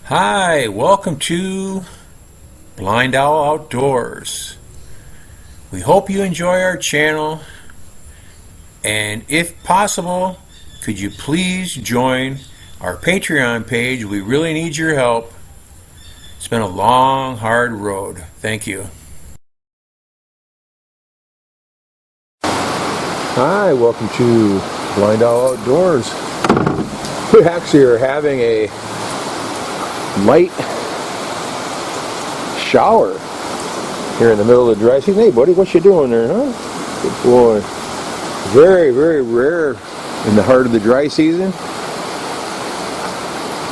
Hi, welcome to BlindOwl Outdoors. We hope you enjoy our channel, and if possible, could you please join our Patreon page? We really need your help. It's been a long, hard road. Thank you. Hi, welcome to BlindOwl Outdoors. We actually are having a light shower here in the middle of the dry season. Hey buddy, what you doing there, huh? Good boy. Very, very rare in the heart of the dry season.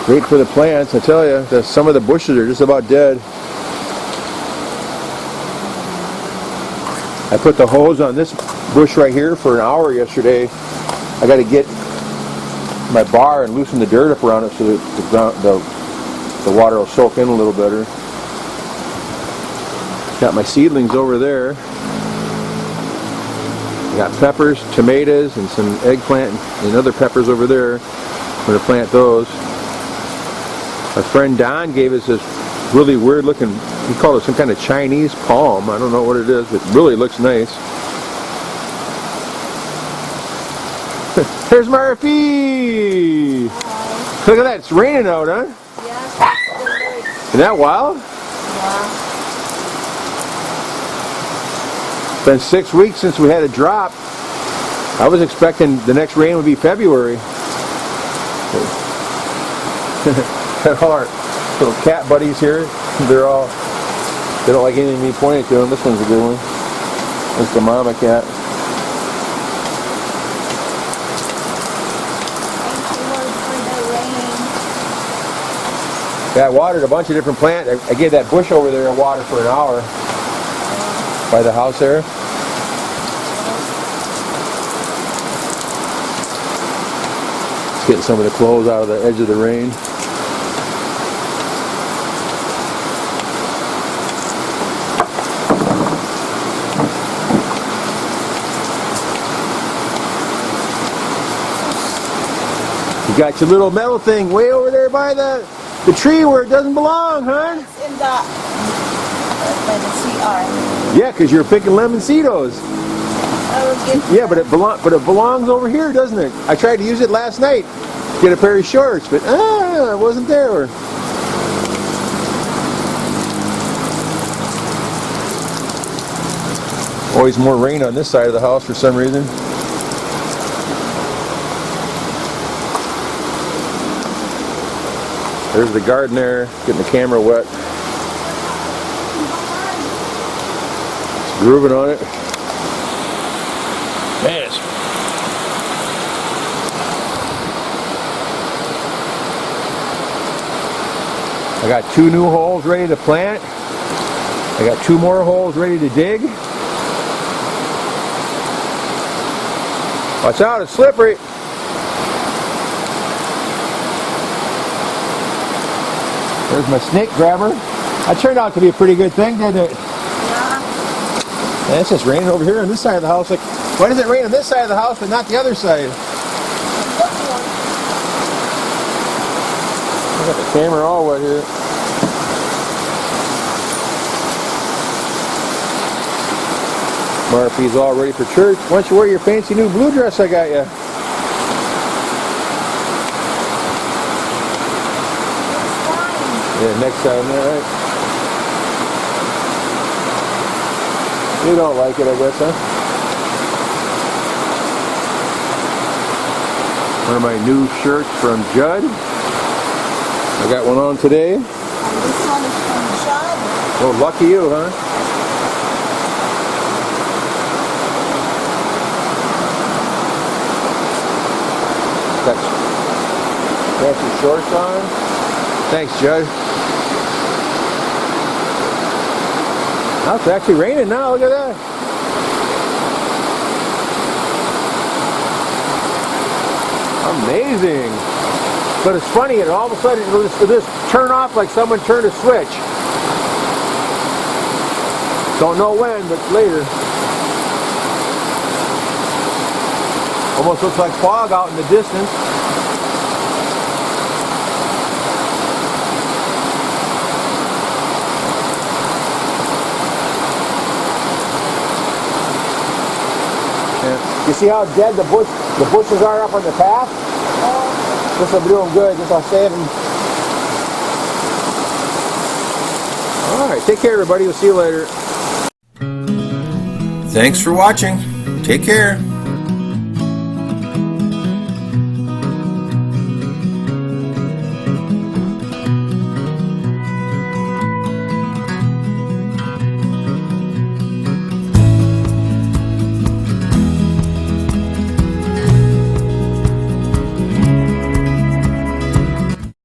Great for the plants, I tell you. Some of the bushes are just about dead. I put the hose on this bush right here for an hour yesterday. I got to get my bar and loosen the dirt up around it so that the water will soak in a little better. Got my seedlings over there. Got peppers, tomatoes, and some eggplant and other peppers over there. I'm going to plant those. My friend Don gave us this really weird looking, he called it some kind of Chinese palm. I don't know what it is, but it really looks nice. There's Marife! Look at that, it's raining out, huh? Yeah. Isn't that wild? Yeah. It's been 6 weeks since we had a drop. I was expecting the next rain would be February. All our little cat buddies here, they don't like anything me pointing to them. This one's a good one. That's the mama cat. Yeah, I watered a bunch of different plants. I gave that bush over there water for an hour by the house there. Just getting some of the clothes out of the edge of the rain. You got your little metal thing way over there by the tree where it doesn't belong, huh? It's in the CR. Yeah, because you're picking lemoncitos. Yeah, but it belongs over here, doesn't it? I tried to use it last night, get a pair of shorts, but it wasn't there. Always more rain on this side of the house for some reason. There's the garden there, getting the camera wet. It's grooving on it. Man, I got 2 new holes ready to plant. I got 2 more holes ready to dig. Watch out, it's slippery. There's my snake grabber. That turned out to be a pretty good thing, didn't it? Yeah. And it's just raining over here on this side of the house. Like, why does it rain on this side of the house but not the other side? I got the camera all wet here. Marfie's all ready for church. Why don't you wear your fancy new blue dress I got you? Yeah, next time, right? You don't like it, I guess, huh? One of my new shirts from Judd. I got one on today. And this one is from Judd. Oh, lucky you, huh? Got your shorts on. Thanks, Judd. Oh, it's actually raining now. Look at that. Amazing. But it's funny, and all of a sudden it'll just turn off like someone turned a switch. Don't know when, but later. Almost looks like fog out in the distance. You see how dead the bushes are up on the path? This will do them good. This will save them. All right, take care, everybody. We'll see you later. Thanks for watching. Take care.